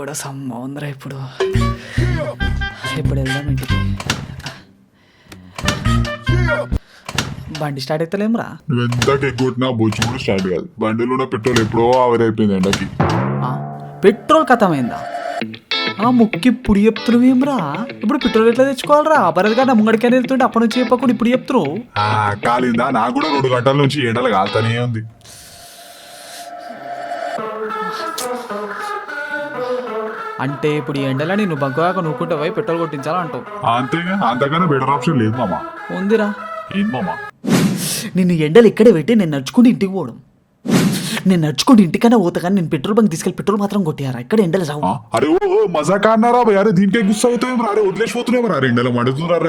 కూడా సమ్మ ఉందిరా ఇప్పుడు. ఇప్పుడు వెళ్దాం ఇంటికి. బండి స్టార్ట్ అవుతలేమురా. నువ్వు ఎంత ఎగ్గొట్టినా బొచ్చు కూడా స్టార్ట్ కాదు. బండిలో ఉన్న పెట్రోల్ ఎప్పుడో ఆవిరైపోయింది ఎండకి. పెట్రోల్ ఖతమైందా? ముక్కి ఇప్పుడు చెప్తున్నావు ఏమరా? ఇప్పుడు పెట్రోల్ ఎట్లా తెచ్చుకోవాలరా? బరదగా ముంగడికైనా వెళ్తుంటే అప్పటి నుంచి చెప్పకుండా ఇప్పుడు చెప్తున్నావు. కాలిందా? నాకు కూడా 2 గంటల నుంచి ఎండలు కాలుతానే ఉంది. అంటే ఇప్పుడు ఈ ఎండలని నువ్వు బంకుగా నూకుంటే పోయి పెట్రోల్ కొట్టించాలంటావు. అంతేగా, అంతకన్నా బెటర్ ఆప్షన్ లేదు మామ. ఉందిరా. ఏం మామ? నేను ఎండలు ఇక్కడే పెట్టి నేను నడుచుకుంటూ ఇంటికి పోవడం. నేను నడుచుకుంటూ ఇంటికైనా పోతా కానీ నేను పెట్రోల్ బంక్ తీసుకెళ్ళి పెట్రోల్ మాత్రం కొట్టారా? ఇక్కడ ఎండలు రావు. అరే ఓ మజాకా అన్నారా? అరే దీనికే గుస్స అవుతాయేమో. అరే వదిలేసిపోతున్నాయేమో. ఎండలు మండుతున్నారు.